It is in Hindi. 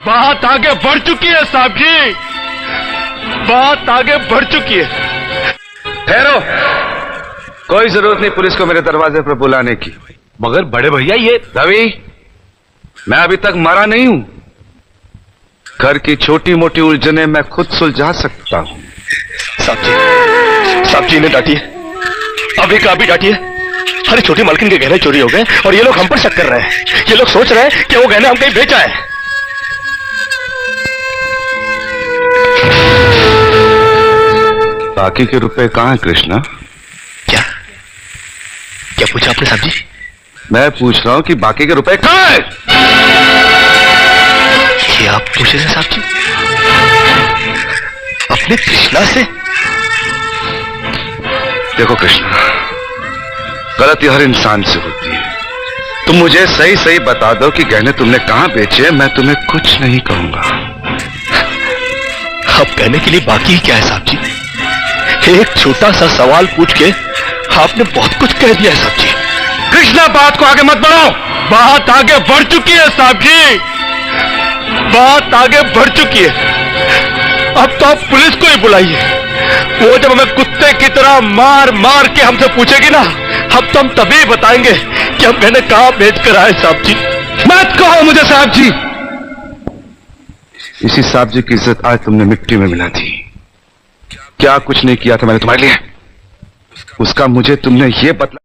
बात आगे बढ़ चुकी है साहब जी, बात आगे बढ़ चुकी है। ठहरो, कोई जरूरत नहीं पुलिस को मेरे दरवाजे पर बुलाने की। मगर बड़े भैया ये रवि, मैं अभी तक मरा नहीं हूं। घर की छोटी मोटी उलझने मैं खुद सुलझा सकता हूं। साहब जी ने डांटी है, अभी का अभी डांटी है। अरे छोटी मालकिन के गहने चोरी हो गए और ये लोग हम पर शक कर रहे हैं। ये लोग सोच रहे हैं कि वो गहने हम कहीं बेचा है। बाकी के रुपए कहां हैं कृष्णा? क्या क्या पूछा आपने साहब जी? मैं पूछ रहा हूं कि बाकी के रुपए कहां हैं? ये आप पूछ रहे हैं साहब जी अपने कृष्णा से? देखो कृष्णा, गलती हर इंसान से होती है। तुम मुझे सही सही बता दो कि गहने तुमने कहां बेचे, मैं तुम्हें कुछ नहीं कहूंगा। अब कहने के लिए बाकी ही क्या है साहब जी? एक छोटा सा सवाल पूछ के आपने बहुत कुछ कह दिया है साहब जी। कृष्णा, बात को आगे मत बढ़ाओ। बात आगे बढ़ चुकी है साहब जी, बात आगे बढ़ चुकी है। अब तो आप पुलिस को ही बुलाइए। वो जब हमें कुत्ते की तरह मार मार के हमसे पूछेगी ना, अब तो हम तभी बताएंगे कि हम कहने कहां बेच कर आए साहब जी। मत कहो मुझे साहब जी। इसी साहब जी की इज्जत आज तुमने मिट्टी में मिला दी। क्या कुछ नहीं किया था मैंने तुम्हारे लिए, उसका मुझे तुमने ये बतला